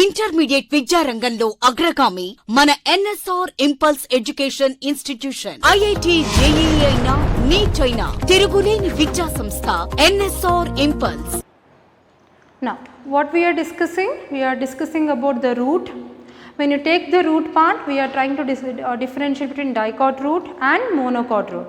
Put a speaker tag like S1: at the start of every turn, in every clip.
S1: Intermediate విద్యారంగంలో అగ్రగామి మన NSR impulse education institution. IIT JEE అయినా నీట్ అయినా తిరుగులేని విద్యా సంస్థ NSR impulse.
S2: Now what we are discussing about the root. When you take the root part, we are trying to differentiate between dicot root and monocot root.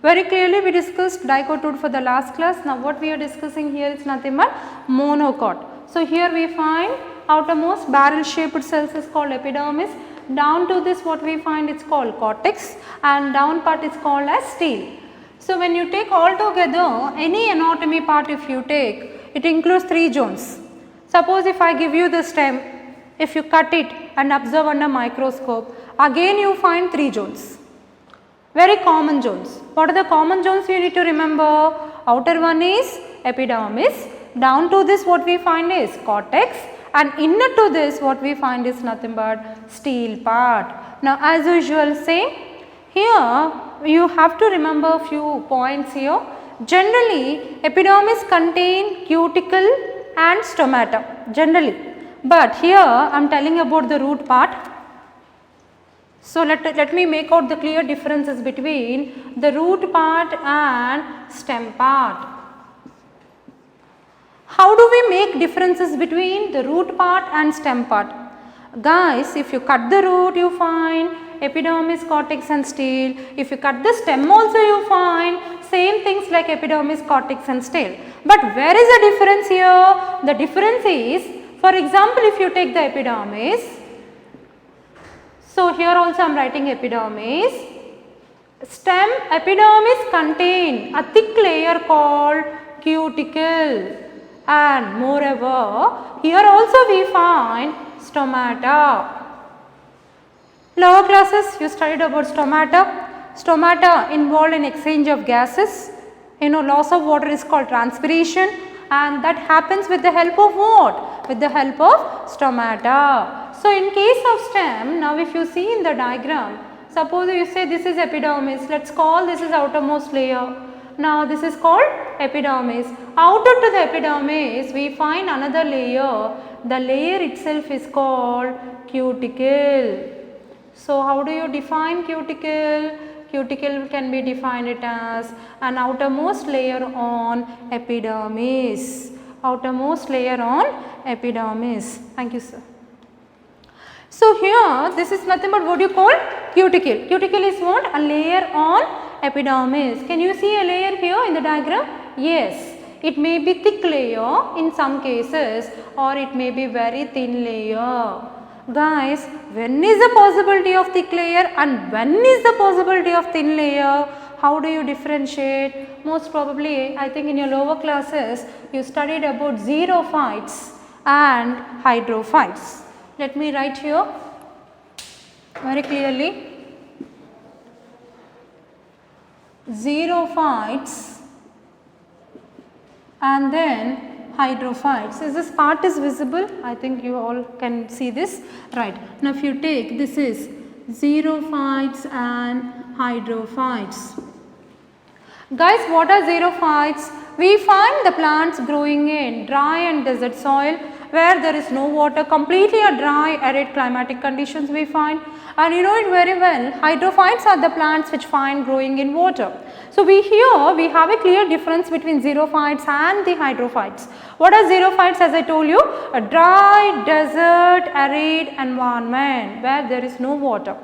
S2: Very clearly we discussed dicot root for the last class. Now what we are discussing here is nothing but monocot. So here we find outermost barrel shaped cells is called epidermis. Down to this what we find it's called cortex, and down part is called as stele. So when you take all together any anatomy part, if you take, it includes 3 zones. Suppose if I give you the stem, if you cut it and observe under microscope, again you find 3 zones. Very common zones. What are the common zones you need to remember? Outer one is epidermis, down to this what we find is cortex, and inner to this what we find is nothing but stele part. Now as usual same, here you have to remember few points here. Generally epidermis contain cuticle and stomata generally, but here I am telling about the root part. So let me make out the clear differences between the root part and stem part. How do we make differences between the root part and stem part? Guys, if you cut the root you find epidermis, cortex and stele. If you cut the stem also you find same things like epidermis, cortex and stele. But where is the difference here? The difference is, for example, if you take the epidermis, so here also I am writing epidermis. Stem epidermis contain a thick layer called cuticle, and moreover here also we find stomata. Lower classes you studied about stomata. Stomata involved in exchange of gases. You know, loss of water is called transpiration, and that happens with the help of what? With the help of stomata. So in case of stem, now if you see in the diagram, suppose you say this is epidermis, let's call this is outermost layer. Now this is called epidermis. Outer to the epidermis we find another layer. The layer itself is called cuticle. So how do you define cuticle? Cuticle can be defined it as an outermost layer on epidermis. Outermost layer on epidermis. Thank you, sir. So here this is nothing but what you call cuticle. Cuticle is what? A layer on epidermis. Can you see a layer here in the diagram? Yes. It may be thick layer in some cases, or it may be very thin layer. Guys, when is the possibility of thick layer and when is the possibility of thin layer? How do you differentiate? Most probably I think in your lower classes you studied about xerophytes and hydrophytes. Let me write here very clearly. Xerophytes and then hydrophytes. Is this part is visible? I think you all can see this, right? Now if you take, this is xerophytes and hydrophytes. Guys, what are xerophytes? We find the plants growing in dry and desert soil where there is no water, completely a dry arid climatic conditions we find. And you know it very well, hydrophytes are the plants which find growing in water. So we have a clear difference between xerophytes and the hydrophytes. What are xerophytes? As I told you, a dry desert arid environment where there is no water.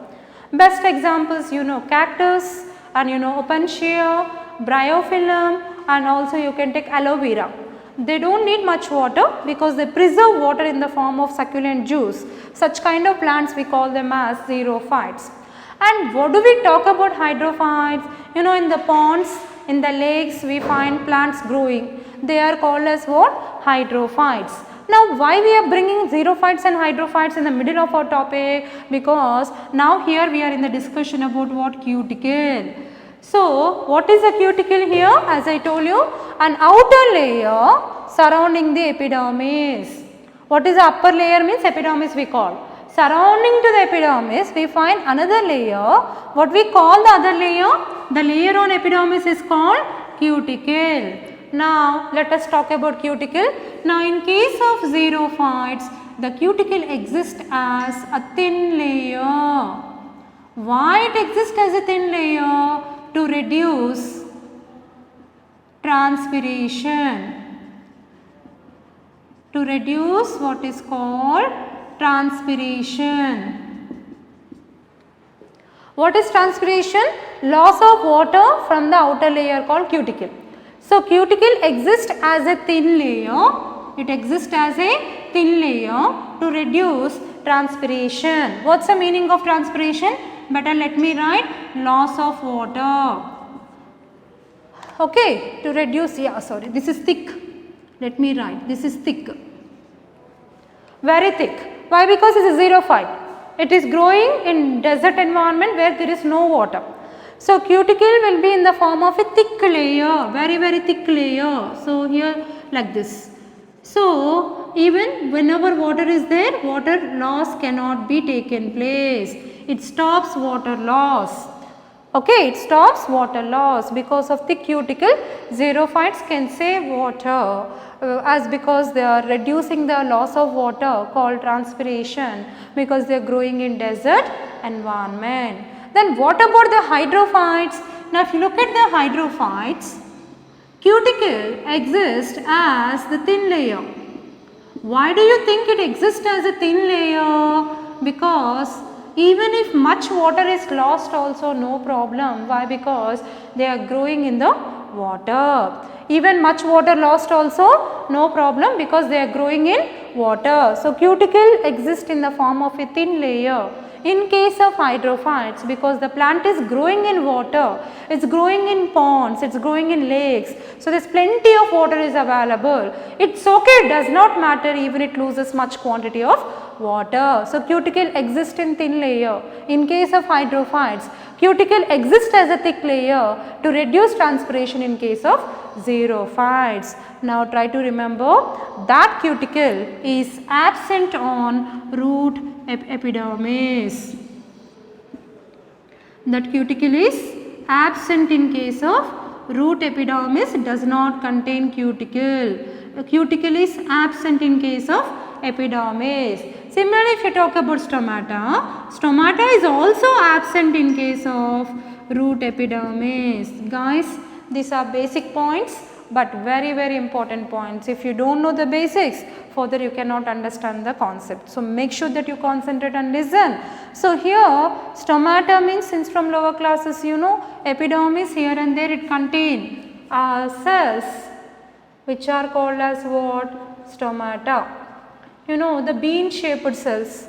S2: Best examples, you know, cactus, and you know opuntia, bryophyllum, and also you can take aloe vera. They don't need much water because they preserve water in the form of succulent juice. Such kind of plants we call them as xerophytes. And what do we talk about hydrophytes? You know, in the ponds, in the lakes we find plants growing. They are called as what? Hydrophytes. Now why we are bringing xerophytes and hydrophytes in the middle of our topic? Because now here we are in the discussion about what? Cuticle. So what is a cuticle here? As I told you, an outer layer surrounding the epidermis. What is the upper layer means? Epidermis we call. Surrounding to the epidermis we find another layer. What we call the other layer? The layer on epidermis is called cuticle. Now let us talk about cuticle. Now in case of xerophytes, the cuticle exists as a thin layer. Why it exists as a thin layer? To reduce transpiration. To reduce what is called transpiration. What is transpiration? Loss of water from the outer layer called cuticle. So, cuticle exists as a thin layer. It exists as a thin layer to reduce transpiration. What's the meaning of transpiration? Better let me write loss of water. Okay, to reduce, this is thick. Let me write, this is thick. Very thick. Why? Because it is a xerophyte. It is growing in desert environment where there is no water. So, cuticle will be in the form of a thick layer, very thick layer. So, here like this. So, even whenever water is there, water loss cannot be taken place. It stops water loss. Okay, it stops water loss. Because of thick cuticle, xerophytes can save water as because they are reducing the loss of water called transpiration because they are growing in desert environment. Then what about the hydrophytes? Now, if you look at the hydrophytes, cuticle exists as the thin layer. Why do you think it exists as a thin layer? Because even if much water is lost also no problem. Why? Because they are growing in the water. Even much water lost also no problem because they are growing in water. So, cuticle exists in the form of a thin layer. In case of hydrophytes, because the plant is growing in water, it is growing in ponds, it is growing in lakes. So, there is plenty of water is available. It's okay, it does not matter even it loses much quantity of water. So, cuticle exists in thin layer. In case of hydrophytes, cuticle exists as a thick layer to reduce transpiration in case of xerophytes. Now, try to remember that cuticle is absent on root epidermis. That cuticle is absent in case of root epidermis, does not contain cuticle. A cuticle is absent in case of epidermis. Similarly, if you talk about stomata, stomata is also absent in case of root epidermis. Guys, these are basic points but very important points. If you don't know the basics, further you cannot understand the concept. So, make sure that you concentrate and listen. So, here stomata means, since from lower classes you know, epidermis, here and there it contain cells which are called as what? Stomata. You know, the bean shaped cells,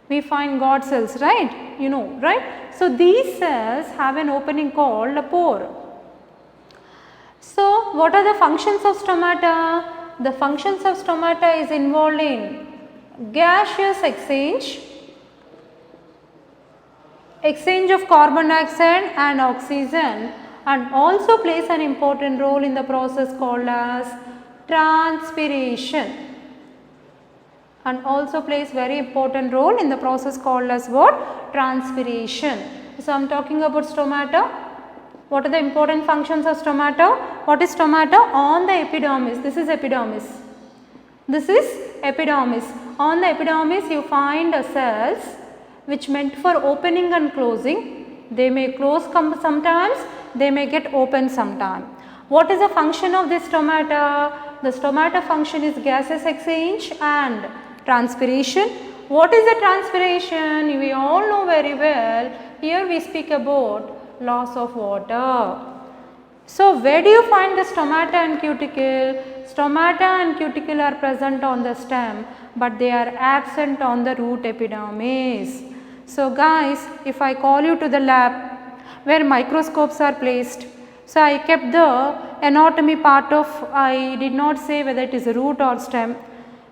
S2: we find God cells, right? You know, right? So, these cells have an opening called a pore. So, what are the functions of stomata? The functions of stomata is involved in gaseous exchange of carbon dioxide and oxygen, and also plays an important role in the process called as transpiration, and also plays very important role in the process called as what? Transpiration. So, I am talking about stomata. What are the important functions of stomata? What is stomata? On the epidermis, this is epidermis. This is epidermis. On the epidermis you find cells which meant for opening and closing. They may close sometimes, they may get open sometime. What is the function of this stomata? The stomata function is gaseous exchange and transpiration. What is the transpiration? We all know very well. Here we speak about loss of water. So, where do you find the stomata and cuticle? Stomata and cuticle are present on the stem, but they are absent on the root epidermis. So, guys, if I call you to the lab where microscopes are placed, so I kept the anatomy part of, I did not say whether it is a root or stem.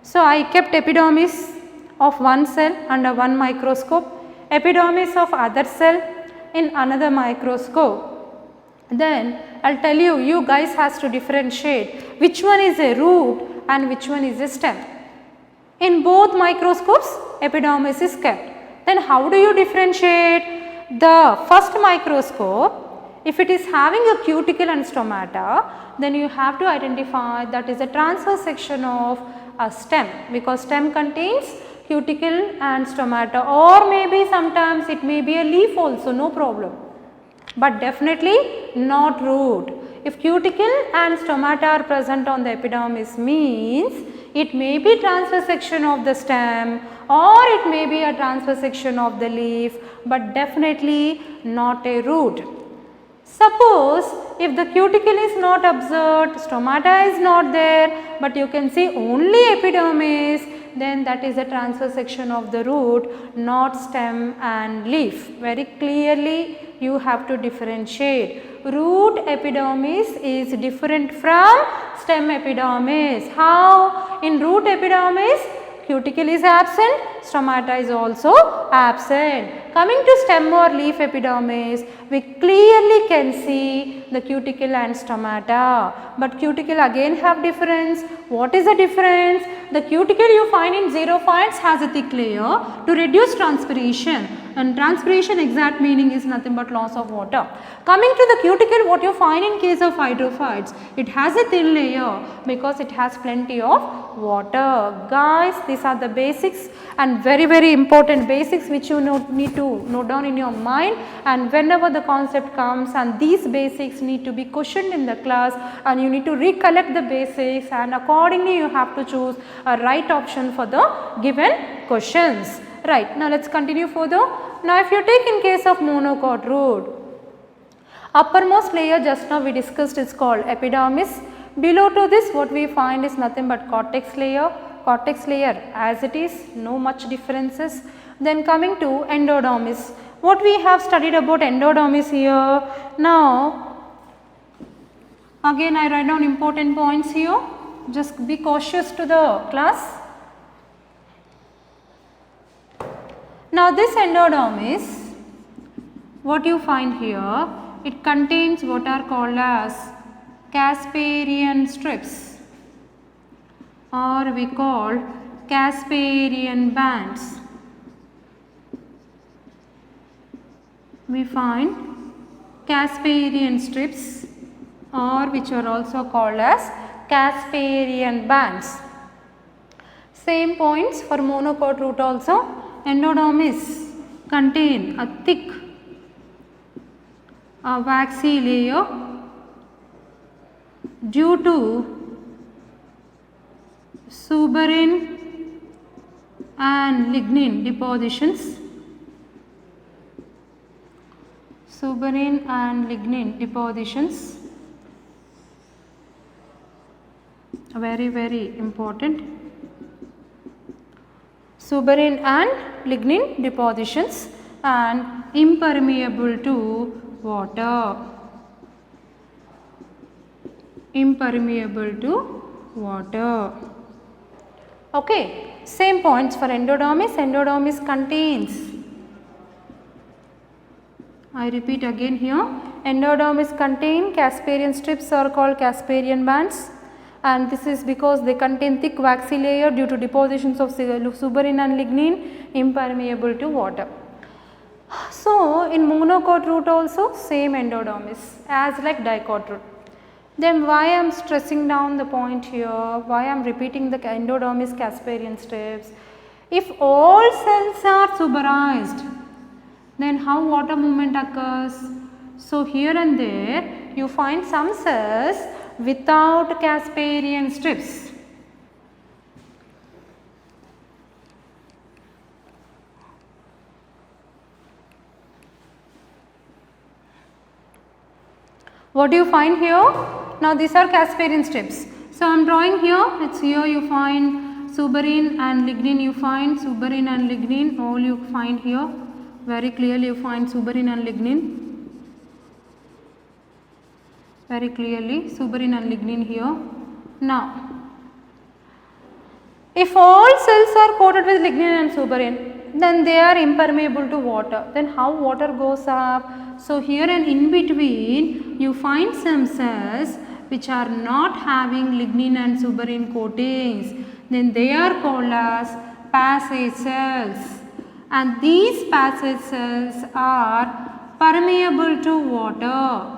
S2: So, I kept epidermis of one cell under one microscope, epidermis of other cell in another microscope. Then I will tell you, you guys has to differentiate which one is a root and which one is a stem. In both microscopes, epidermis is kept. Then how do you differentiate? The first microscope, if it is having a cuticle and stomata, then you have to identify that is a transverse section of a stem, because stem contains cuticle and stomata, or maybe sometimes it may be a leaf also, no problem, but definitely not root. If cuticle and stomata are present on the epidermis, means it may be transverse section of the stem or it may be a transverse section of the leaf, but definitely not a root. Suppose if the cuticle is not observed, stomata is not there, but you can see only epidermis, then that is a transverse section of the root, not stem and leaf. Very clearly you have to differentiate. Root epidermis is different from stem epidermis. How? In root epidermis, cuticle is absent, stomata is also absent. Coming to stem or leaf epidermis, we clearly can see the cuticle and stomata, but cuticle again have difference. What is the difference? The cuticle you find in xerophytes has a thick layer to reduce transpiration, and transpiration exact meaning is nothing but loss of water. Coming to the cuticle, what you find in case of hydrophytes, it has a thin layer because it has plenty of water. Guys, these are the basics and very important basics which you need to note down in your mind, and whenever the concept comes and these basics need to be questioned in the class, and you need to recollect the basics, and accordingly you have to choose a right option for the given questions. Right, now let us continue further. Now if you take in case of monocot root, uppermost layer just now we discussed is called epidermis. Below to this what we find is nothing but cortex layer. Cortex layer as it is, no much differences. Then coming to endodermis. What we have studied about endodermis here. Now again I write down important points here. Just be cautious to the class. Now this endodermis, what you find here, it contains what are called as Casparian strips, or we call Casparian bands. We find Casparian strips, or which are also called as Casparian bands. Same points for monocot root also. Endodermis contain a thick waxy layer due to suberin and lignin depositions. Suberin and lignin depositions, very important. Suberin and lignin depositions, and impermeable to water. Impermeable to water. Okay, same points for endodermis. Endodermis contains, I repeat again here, endodermis contain Casparian strips are called Casparian bands, and this is because they contain thick waxy layer due to depositions of suberin and lignin, impermeable to water. So in monocot root also same endodermis as like dicot root. Then why I am stressing down the point here, why I am repeating the endodermis Casparian strips? If all cells are suberized, then how water movement occurs? So here and there you find some cells without Casparian strips. What do you find here? Now these are Casparian strips. So I am drawing here, it's here you find suberin and lignin, you find suberin and lignin, all you find here, very clearly you find suberin and lignin, very clearly suberin and lignin here. Now if all cells are coated with lignin and suberin, then they are impermeable to water. Then how water goes up? So here and in between you find some cells which are not having lignin and suberin coatings. Then they are called as passage cells, and these passage cells are permeable to water.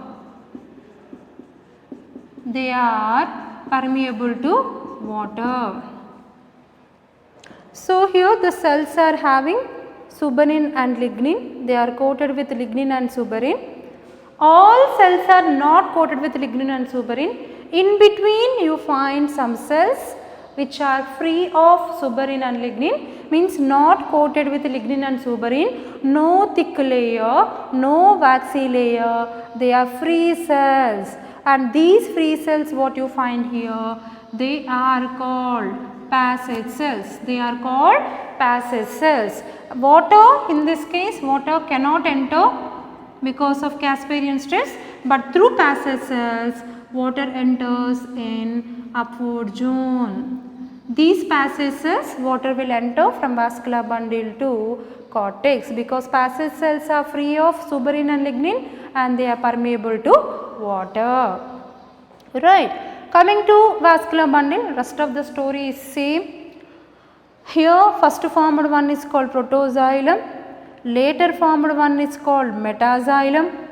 S2: They are permeable to water. So here the cells are having suberin and lignin, they are coated with lignin and suberin. All cells are not coated with lignin and suberin. In between you find some cells which are free of suberin and lignin, means not coated with lignin and suberin, no thick layer, no waxy layer, they are free cells, and these free cells what you find here, they are called passage cells. They are called passage cells. Water, in this case water cannot enter because of Casparian strips, but through passage cells water enters in upward zone. These passage cells water will enter from vascular bundle to cortex, because passage cells are free of suberin and lignin and they are permeable to water. Right. Coming to vascular bundle, rest of the story is same. Here first formed one is called protoxylem, later formed one is called metaxylem.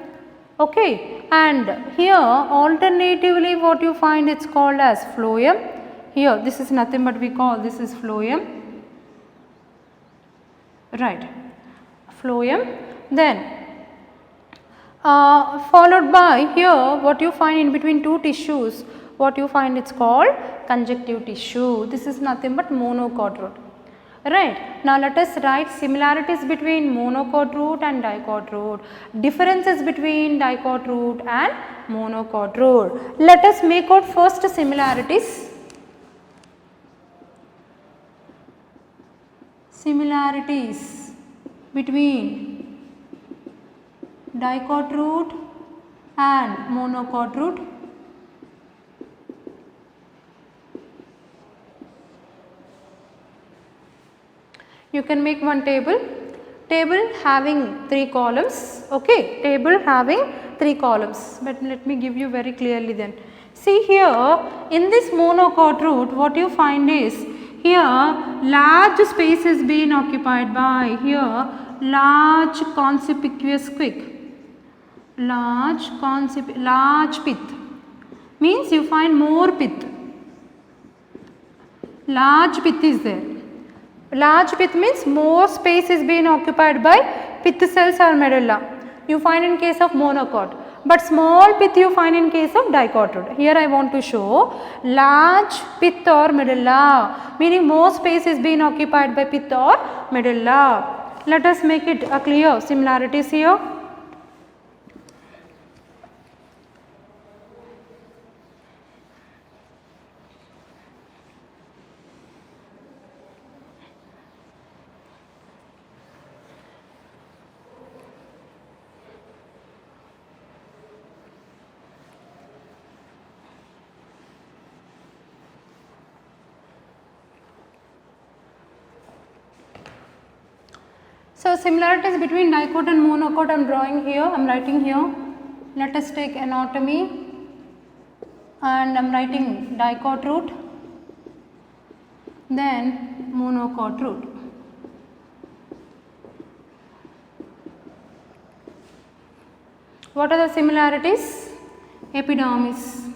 S2: Okay, and here alternatively what you find, it's called as phloem. Here this is nothing but we call this is phloem, right, phloem. Then followed by here what you find in between two tissues, what you find, it's called conjunctive tissue. This is nothing but monocot root. Right. Now let us write similarities between monocot root and dicot root, differences between dicot root and monocot root. Let us make out first similarities. Similarities between dicot root and monocot root. You can make one table having 3 columns, okay, table having 3 columns, but let me give you very clearly then. See here in this monocot root what you find is, here large space is being occupied by, here large conspicuous quick, large pith, means you find more pith, large pith is there. Large pith means more space is being occupied by pith cells or medulla, you find in case of monocot, but small pith you find in case of dicot root. Here I want to show large pith or medulla, meaning more space is being occupied by pith or medulla. Let us make it a clear similarities here. So similarities between dicot and monocot I am drawing here, I am writing here. Let us take anatomy and I am writing dicot root, then monocot root. What are the similarities? Epidermis,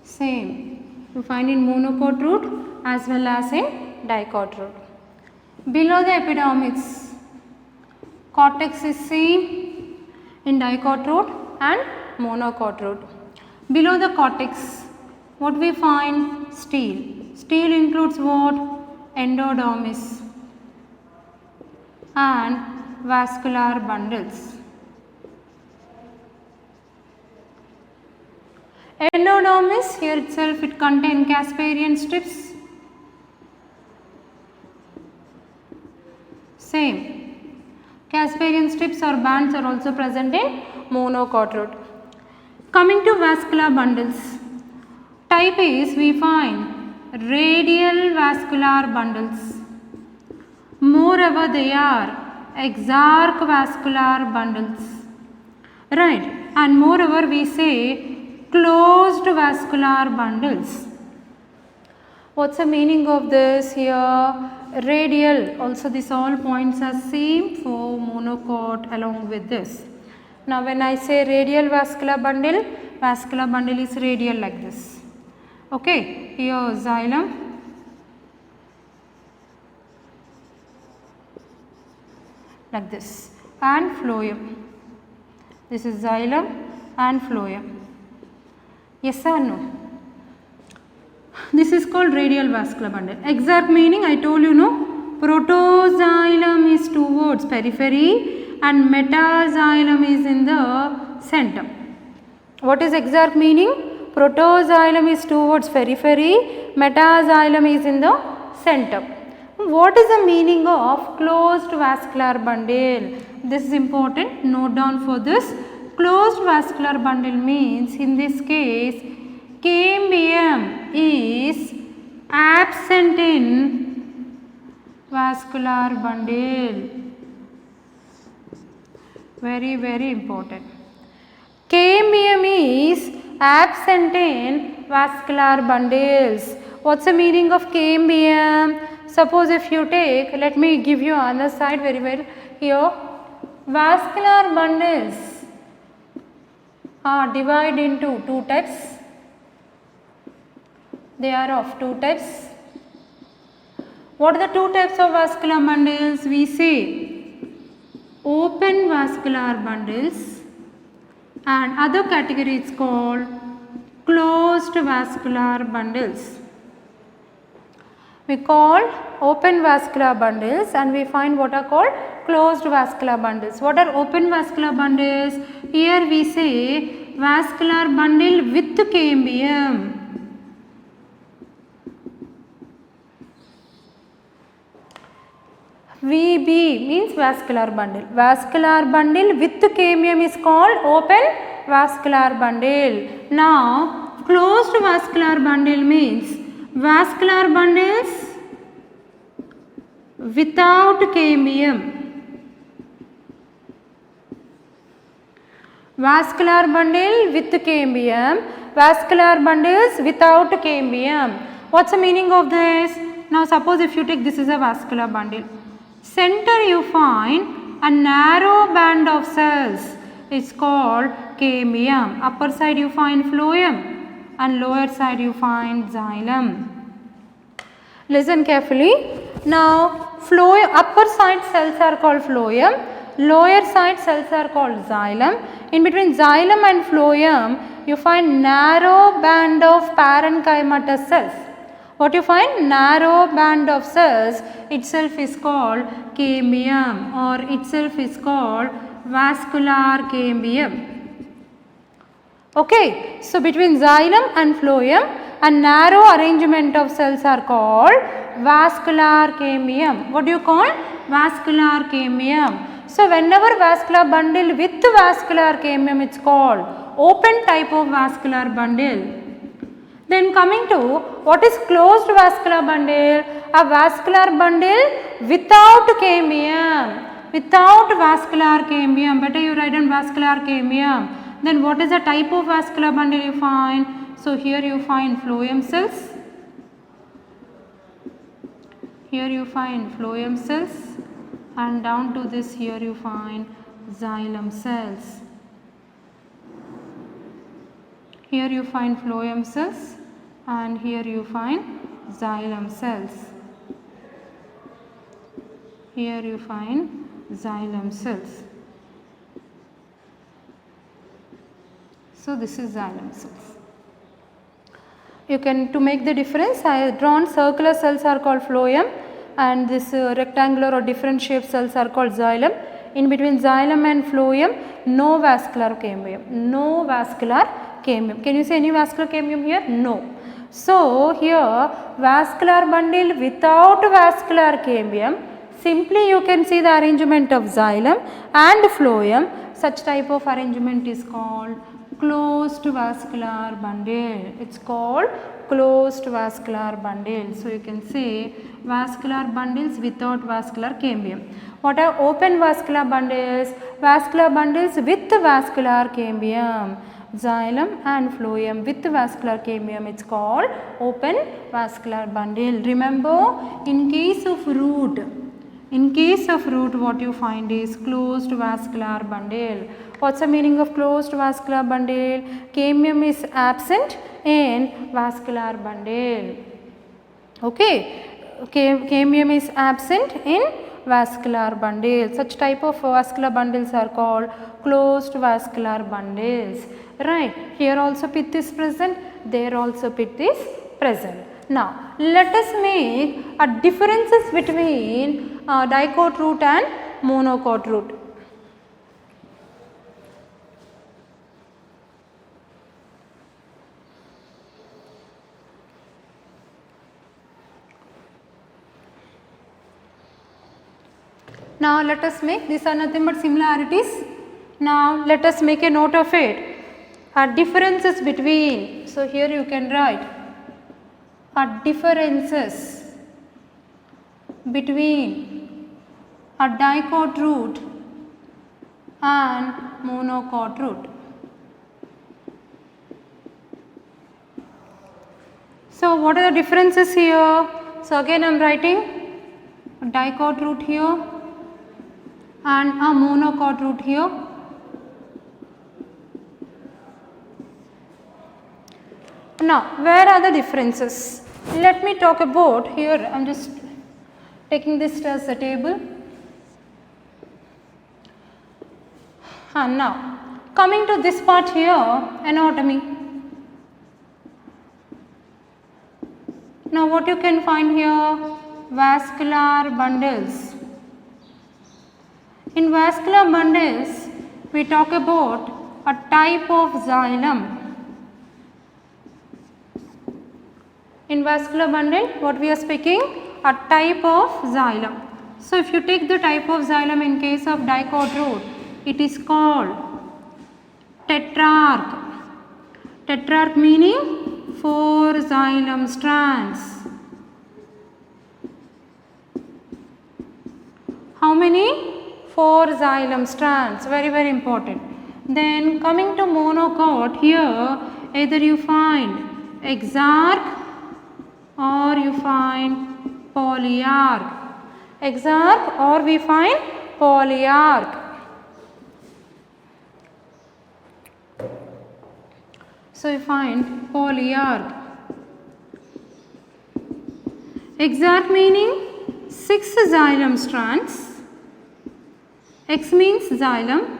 S2: same you find in monocot root as well as in dicot root. Below the epidermis, cortex is same in dicot root and monocot root. Below the cortex, what we find? Stele. Stele includes what? Endodermis and vascular bundles. Endodermis, here itself it contains Casparian strips. Same. Casparian strips or bands are also present in monocot root. Coming to vascular bundles, type is we find radial vascular bundles. Moreover, they are exarch vascular bundles, right? And moreover, we say closed vascular bundles. What's the meaning of this here? Radial, also these all points are same for monocot along with this. Now when I say radial vascular bundle is radial like this. Okay, here xylem, like this, and phloem. This is xylem and phloem. Yes or no? This is called radial vascular bundle. Exact meaning I told you, no? Protoxylem is towards periphery and metaxylem is in the center. What is exact meaning? Protoxylem is towards periphery, metaxylem is in the center. What is the meaning of closed vascular bundle? This is important, note down for this. Closed vascular bundle means, in this case, cambium is absent in vascular bundle. Very, very important. Cambium is absent in vascular bundles. What's the meaning of cambium? Suppose if you take, let me give you another side very well here. Vascular bundles are divided into two types. They are of two types. What are the two types of vascular bundles? We say open vascular bundles, and other category is called closed vascular bundles. We call open vascular bundles and we find what are called closed vascular bundles. What are open vascular bundles? Here we say vascular bundle with cambium. VB means vascular bundle. Vascular bundle with cambium is called open vascular bundle. Now, closed vascular bundle means vascular bundles without cambium. Vascular bundle with cambium, vascular bundles without cambium. What's the meaning of this? Now, suppose if you take this is a vascular bundle. Center you find a narrow band of cells. It's called cambium. Upper side you find phloem and lower side you find xylem. Listen carefully. Now, phloem, upper side cells are called phloem, lower side cells are called xylem. In between xylem and phloem, you find narrow band of parenchymatous cells. What you find? Narrow band of cells itself is called cambium, or itself is called vascular cambium. Okay, so between xylem and phloem, a narrow arrangement of cells are called vascular cambium. What do you call? Vascular cambium. So whenever vascular bundle with vascular cambium, it's called open type of vascular bundle. Then coming to what is closed vascular bundle? A vascular bundle without cambium. Without vascular cambium. Better you write down vascular cambium. Then what is the type of vascular bundle you find? So here you find phloem cells. Here you find phloem cells. And down to this here you find xylem cells. Here you find phloem cells and here you find xylem cells. Here you find xylem cells. So this is xylem cells. You can, to make the difference, I have drawn circular cells are called phloem and this rectangular or different shaped cells are called xylem. In between xylem and phloem, no vascular cambium. No vascular cambium. Can you say any vascular cambium here? No. So here vascular bundle without vascular cambium, simply you can see the arrangement of xylem and phloem. Such type of arrangement is called closed vascular bundle. It's called closed vascular bundle. So you can say vascular bundles without vascular cambium. What are open vascular bundles? Vascular bundles with vascular cambium. Xylem and phloem with vascular cambium, it's called open vascular bundle. Remember, in case of root what you find is closed vascular bundle. What's the meaning of closed vascular bundle? Cambium is absent in vascular bundle. Okay, cambium is absent in vascular bundles. Such type of vascular bundles are called closed vascular bundles. Right. Here also pith is present, there also pith is present. Now, let us make a differences between dicot root and monocot root. Now, let us make, these are nothing but similarities. Now, let us make a note of it. Differences between, so here you can write differences between a dicot root and monocot root. So, what are the differences here? So, again I am writing a dicot root here and a monocot root here. Now, where are the differences? Let me talk about here, I am just taking this as a table. And now, coming to this part here, anatomy. Now, what you can find here? Vascular bundles. In vascular bundles, we talk about a type of xylem. In vascular bundle, what we are speaking? A type of xylem. So, if you take the type of xylem in case of dicot root, it is called tetrarch. Tetrarch meaning 4 xylem strands. How many? 4 xylem strands, very very important. Then coming to monocot, here either you find exarch or you find polyarch. Exarch or we find polyarch. So, you find polyarch. Exarch meaning 6 xylem strands. X means xylem.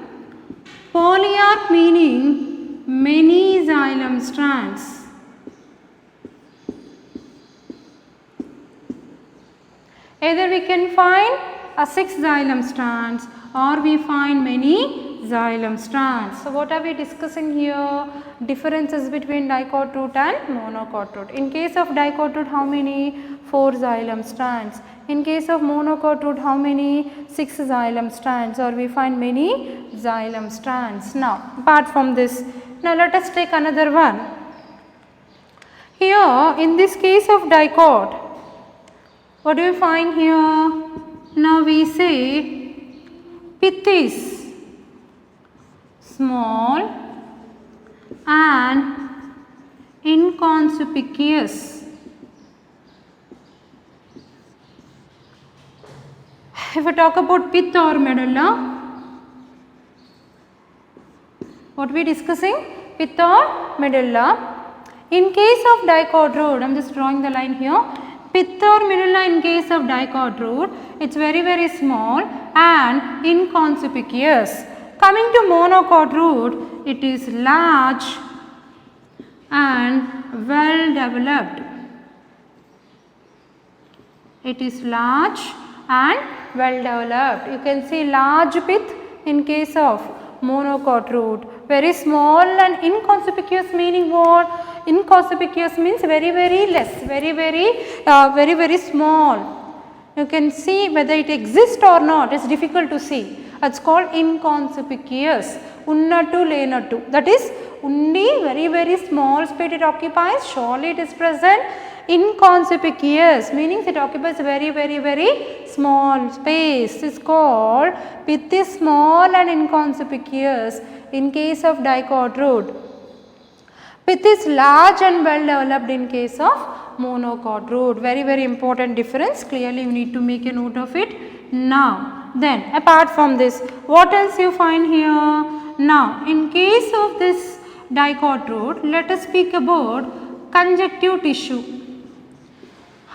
S2: Polyarch meaning many xylem strands. Either we can find a 6 xylem strands or we find many xylem strands. So, what are we discussing here? Differences between dicot root and monocot root. In case of dicot root, how many? 4 xylem strands. In case of monocot root, how many? 6 xylem strands, or we find many xylem strands. Now, apart from this, now let us take another one. Here, in this case of dicot, what do you find here? Now, we say pith is small and inconspicuous. If we talk about pith or medulla, what we discussing? Pith or medulla. In case of dicot root, I am just drawing the line here. Pith or medulla in case of dicot root, it is very very small and inconspicuous. Coming to monocot root, it is large and well developed. It is large and well developed. You can see large pith in case of monocot root, very small and inconspicuous meaning what? Inconspicuous means very very less, very small. You can see whether it exists or not, it is difficult to see. It is called inconspicuous. Unnattu lenattu, that is only very small space it occupies, surely it is present. Inconspicuous meaning it occupies very small space. It is called pith is small and inconspicuous in case of dicot root. Pith is large and well developed in case of monocot root. Very important difference. Clearly you need to make a note of it. Now then, apart from this, what else you find here? Now in case of this dicot root, let us speak about conjunctive tissue.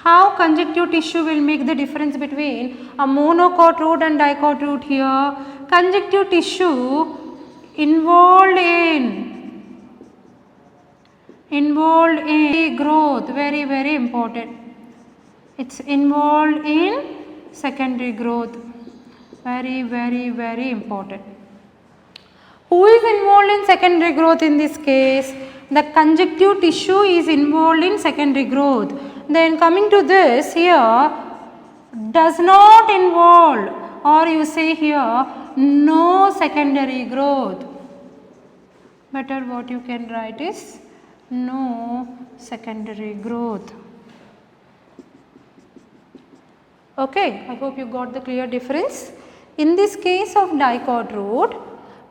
S2: How conjunctive tissue will make the difference between a monocot root and dicot root here? Conjunctive tissue involved in growth, very important. It's involved in secondary growth, very important. Who is involved in secondary growth in this case? The conjunctive tissue is involved in secondary growth. Then coming to this here, does not involve, or you say here no secondary growth. Better what you can write is no secondary growth. Okay, I hope you got the clear difference. In this case of dicot root,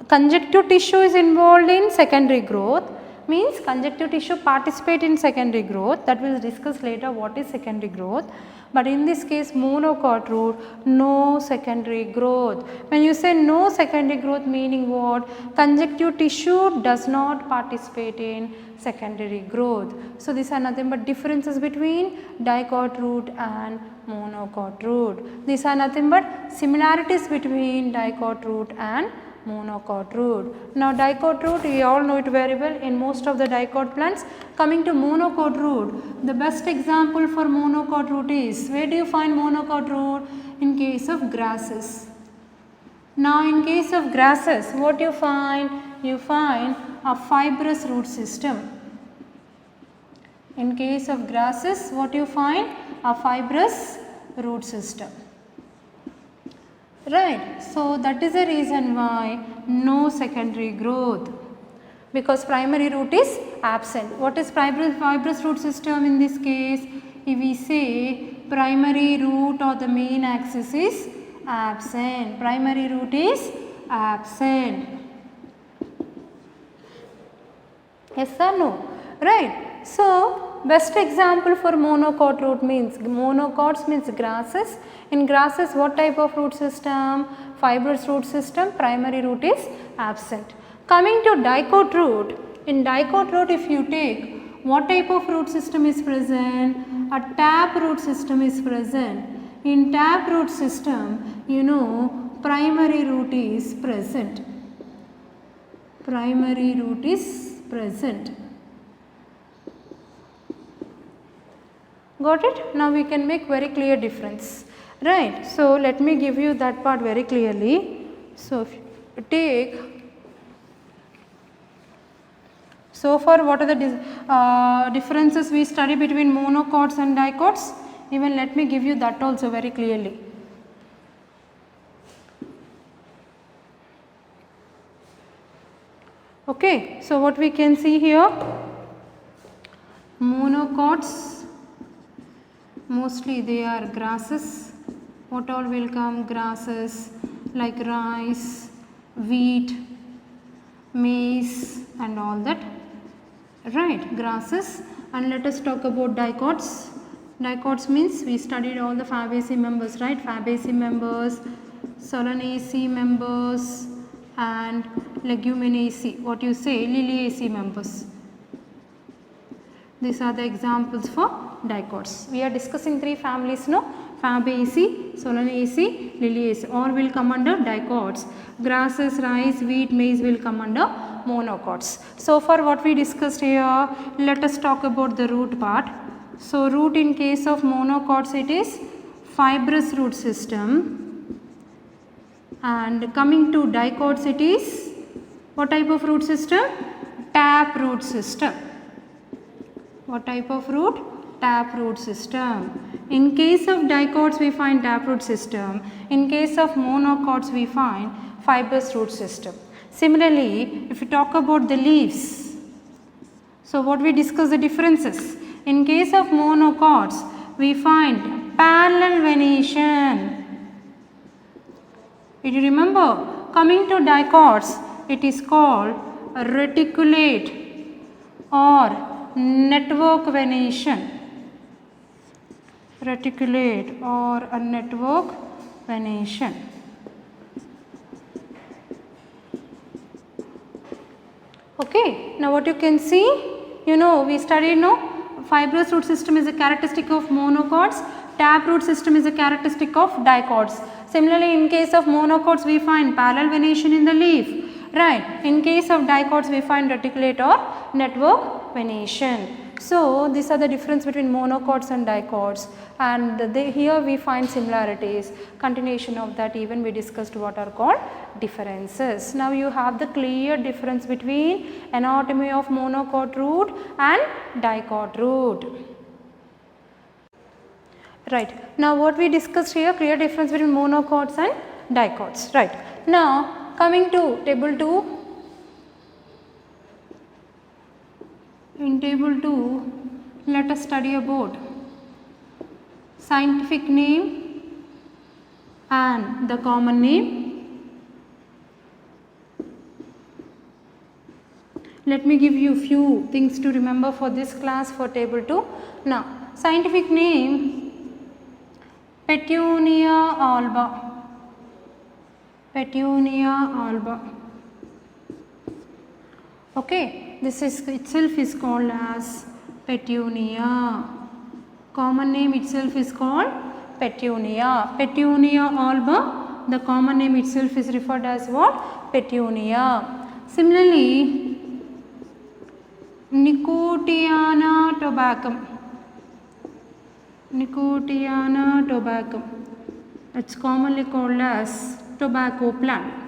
S2: conjunctive tissue is involved in secondary growth, means conjunctive tissue participate in secondary growth, that we will discuss later what is secondary growth. But in this case monocot root, no secondary growth. When you say no secondary growth, meaning what? Conjunctive tissue does not participate in secondary growth. So these are nothing but differences between dicot root and monocot root. These are nothing but similarities between dicot root and monocot root. Now dicot root, we all know it very well in most of the dicot plants. Coming to monocot root, the best example for monocot root is, where do you find monocot root? In case of grasses. Now in case of grasses, what you find? You find a fibrous root system. In case of grasses, what you find? A fibrous root system. Right. So that is the reason why no secondary growth, because primary root is absent. What is fibrous root system in this case? If we say primary root or the main axis is absent, primary root is absent. Yes or no? Right. So best example for monocot root means, monocots means grasses. In grasses, what type of root system? Fibrous root system, primary root is absent. Coming to dicot root, in dicot root if you take, what type of root system is present? A tap root system is present. In tap root system, you know, primary root is present. Primary root is present. Got it? Now we can make very clear difference. Right. So let me give you that part very clearly. So if you take, so far what are the differences we study between monocots and dicots? Even let me give you that also very clearly. Okay. So what we can see here, monocots, mostly they are grasses. What all will come? Grasses like rice, wheat, maize and all that. Right, grasses. And let us talk about dicots. Dicots means we studied all the Fabaceae members, right? Fabaceae members, Solanaceae members and Leguminaceae. What you say? Liliaceae members. These are the examples for dicots. We are discussing three families now. Fabaceae, Solanaceae, Liliaceae, all will come under dicots. Grasses, rice, wheat, maize will come under monocots. So far what we discussed here, let us talk about the root part. So root in case of monocots, it is fibrous root system, and coming to dicots, it is what type of root system? Tap root system. What type of root? Tap root system. In case of dicots we find taproot system. In case of monocots we find fibrous root system. Similarly, if we talk about the leaves, so what we discuss the differences. In case of monocots we find parallel venation. Did you remember? Coming to dicots, it is called a reticulate or network venation. Reticulate or a network venation. Okay. Now what you can see, you know, we studied fibrous root system is a characteristic of monocots, taproot system is a characteristic of dicots. Similarly, in case of monocots we find parallel venation in the leaf, right. In case of dicots we find reticulate or network venation. So, these are the difference between monocots and dicots, and here we find similarities. Continuation of that, even we discussed what are called differences. Now, you have the clear difference between anatomy of monocot root and dicot root. Right. Now, what we discussed here, clear difference between monocots and dicots. Right. Now, coming to table 2. In table 2, let us study about scientific name and the common name. Let me give you few things to remember for this class for table 2. Now, scientific name Petunia alba. Petunia alba. Okay, this is itself is called as Petunia. Common name itself is called Petunia. Petunia alba, the common name itself is referred as what? Petunia. Similarly, Nicotiana tabacum. Nicotiana tabacum. It's commonly called as tobacco plant.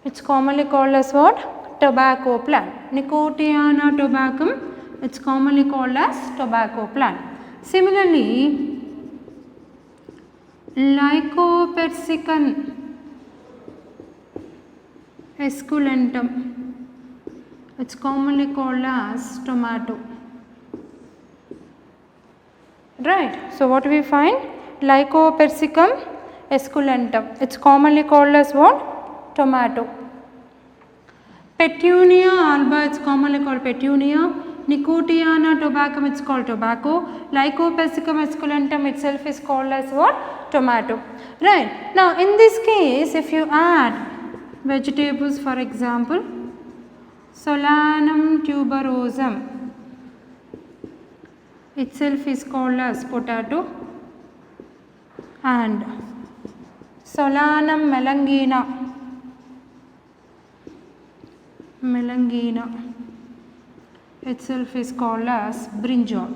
S2: It's commonly called as what? Tobacco plant. Nicotiana tabacum, it's commonly called as tobacco plant. Similarly, Lycopersicum esculentum, it's commonly called as tomato. Right. So, what do we find? Lycopersicum esculentum, it's commonly called as what? Tomato. Petunia alba, it's commonly called petunia. Nicotiana tabacum, it's called tobacco. Lycopersicum esculentum itself is called as what? Tomato. Right. Now, in this case, if you add vegetables, for example, Solanum tuberosum itself is called as potato, and Solanum melangina itself is called as brinjal.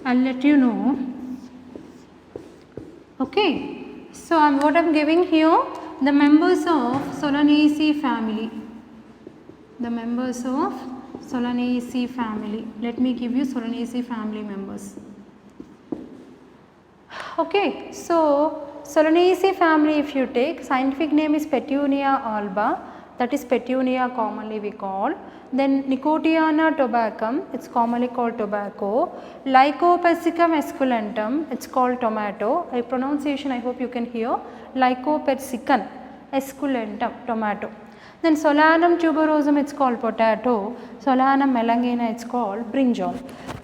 S2: I'll let you know. Okay. So, what I am giving here, the members of Solanaceae family. The members of Solanaceae family. Let me give you Solanaceae family members. Okay. So, Solanaceae family, if you take, scientific name is Petunia alba, that is Petunia commonly we call. Then Nicotiana tabacum, it's commonly called tobacco. Lycopersicum esculentum, it's called tomato. A pronunciation I hope you can hear. Lycopersicum esculentum, tomato. Then Solanum tuberosum, it's called potato. Solanum melangina, it's called brinjal.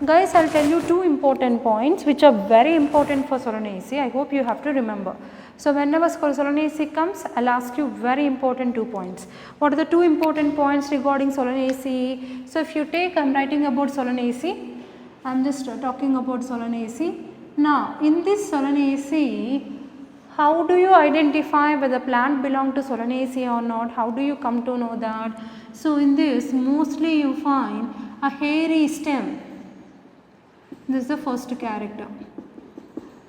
S2: Guys, I'll tell you two important points which are very important for Solanaceae. I hope you have to remember. So, whenever Solanaceae comes, I'll ask you very important 2 points. What are the 2 important points regarding Solanaceae? So, if you take, I am writing about Solanaceae. I am just talking about Solanaceae. Now, in this Solanaceae, how do you identify whether the plant belongs to Solanaceae or not? How do you come to know that? So, in this, mostly you find a hairy stem. This is the first character.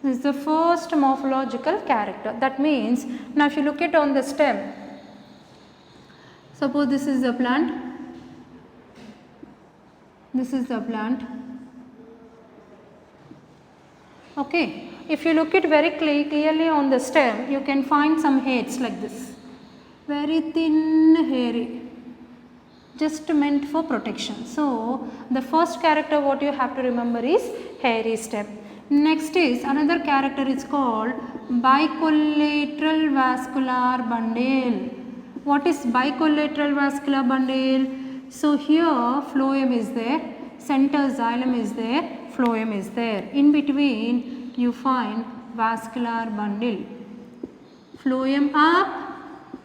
S2: This is the first morphological character. That means, now if you look at on the stem, suppose this is the plant, this is the plant. Okay. If you look at very clearly on the stem, you can find some hairs like this, very thin hairy, just meant for protection. So, the first character what you have to remember is hairy stem. Next is another character, is called bicollateral vascular bundle. What is bicollateral vascular bundle? So, here phloem is there, center xylem is there, phloem is there. In between you find vascular bundle. Phloem up,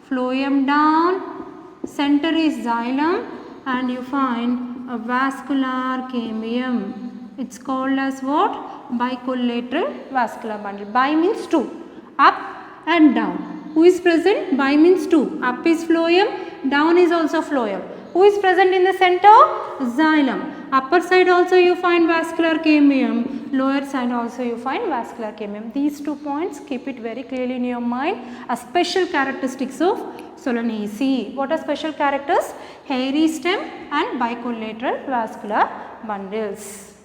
S2: phloem down, center is xylem and you find a vascular cambium. It's called as what? Bicollateral vascular bundle. Bi means two, up and down. Who is present? Bi means two. Up is phloem, down is also phloem. Who is present in the center? Xylem. Upper side also you find vascular cambium, lower side also you find vascular cambium. These 2 points, keep it very clearly in your mind as special characteristics of Solanaceae. What are special characters? Hairy stem and bicollateral vascular bundles.